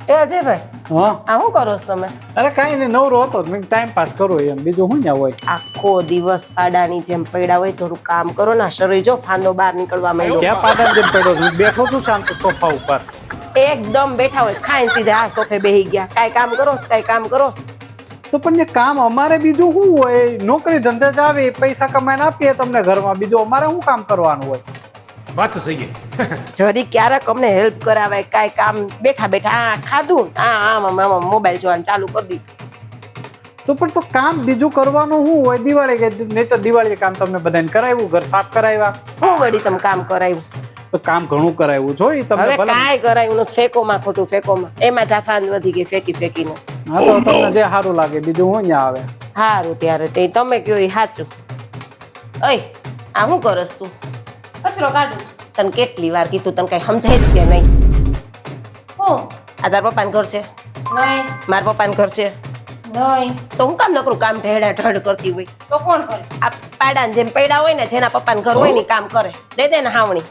એ અજયભાઈ, હા આ શું કરો છો તમે? અરે કાંઈ નહીં, નવરો હતો મેં ટાઈમ પાસ કરો એમ, બીજું શું ત્યાં હોય. આખો દિવસ પાડાની જેમ પડ્યા હોય, થોડું કામ કરો ને. શરીર જો ફાંદો બહાર નીકળવા માંડ્યો. ક્યાં પાટા જેમ પડ્યો છું, બેઠો છું શાંત સોફા ઉપર. એકદમ બેઠા હોય, ખાઈને સીધા આ સોફે બેહી ગયા. કાંઈ કામ કરો છો? કાંઈ કામ કરો છો? તો પણ એ કામ અમારે બીજું શું હોય? નોકરી ધંધે જ આવી, પૈસા કમાઈને આપીએ તમને ઘરમાં, બીજું અમારે શું કામ કરવાનું હોય? વાત તો સહી જરી ક્યારેક અમને હેલ્પ કરાવે, કાંઈ કામ બેઠા બેઠા આ ખાધું, આમ મોબાઈલ જોવાનું ચાલુ કરી દીધું. તો પણ તો કામ બીજું કરવાનું શું હોય? દિવાળી કે નહીં તો દિવાળી કામ તમને બધાને કરાવ્યું, ઘર સાફ કરાવ્યા. હું વળી તમે કામ કરાવ્યું? તો કામ ઘણું કરાવ્યું છો એ તમને હવે ભલે. કાંઈ કરાવ્યું નથી, ફેંકોમાં ખોટું ફેંકોમાં. એમાં જાફાન વધી ગઈ ફેંકીને. હા તો તમને જે સારું લાગે, બીજું શું ત્યાં આવે. સારું ત્યારે તે તમે કયો એ સાચું. ઓય, આ શું કરસ તું? કચરો કાઢું. તને કેટલી વાર કીધું, તને કઈ સમજાય કે નહીં? હું આ તાર પપ્પાનું ઘર છે? નહીં. મારા પપ્પાનું ઘર છે? નહીં. તો હું કામ નકરું કામ ઢેડા ઢળ કરતી હોય? તો કોણ કરે? આ પાડાને જેમ પડ્યા હોય ને, જેના પપ્પાનું ઘર હોય ને કામ કરે. દે ને હાવણી.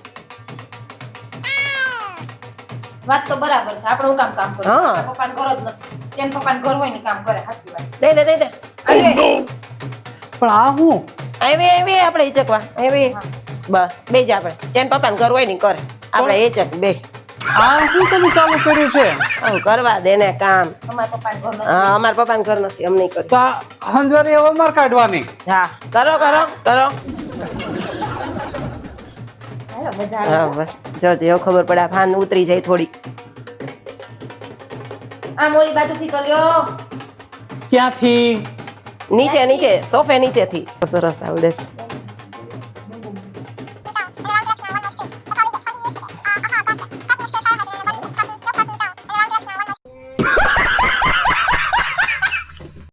વાત તો બરાબર છે. આપણે હું કામ કરે? હા. પપ્પાનું ઘર જ નથી. તેન પપ્પાનું ઘર હોય ને કામ કરે. સાચી વાત દે દે. છે. પણ આ શું? આવી આપણે ઈચકવા આવી. બસ બે જ આપણે જેન પપ્પાનું ઘર હોય ને કરે. આપણે એ ચક બે. આ શું તમે ચાલુ કર્યું છે? આવું કરવા દે ને કામ. અમારા પપ્પાનું ઘર નથી. હા, અમારા પપ્પાનું ઘર નથી, અમ નહીં કર્યું. તો આ હંજવારી હવે માર કાઢવાની. હા, કરો. હાલો, મજા આવે. હા બસ જો જેવો ખબર પડે આ ફાન ઉતરી જાય થોડી. આ મોરી બાજુથી કર્યો. ક્યાંથી? નીચે સોફે નીચેથી. સરસ આવડે છે.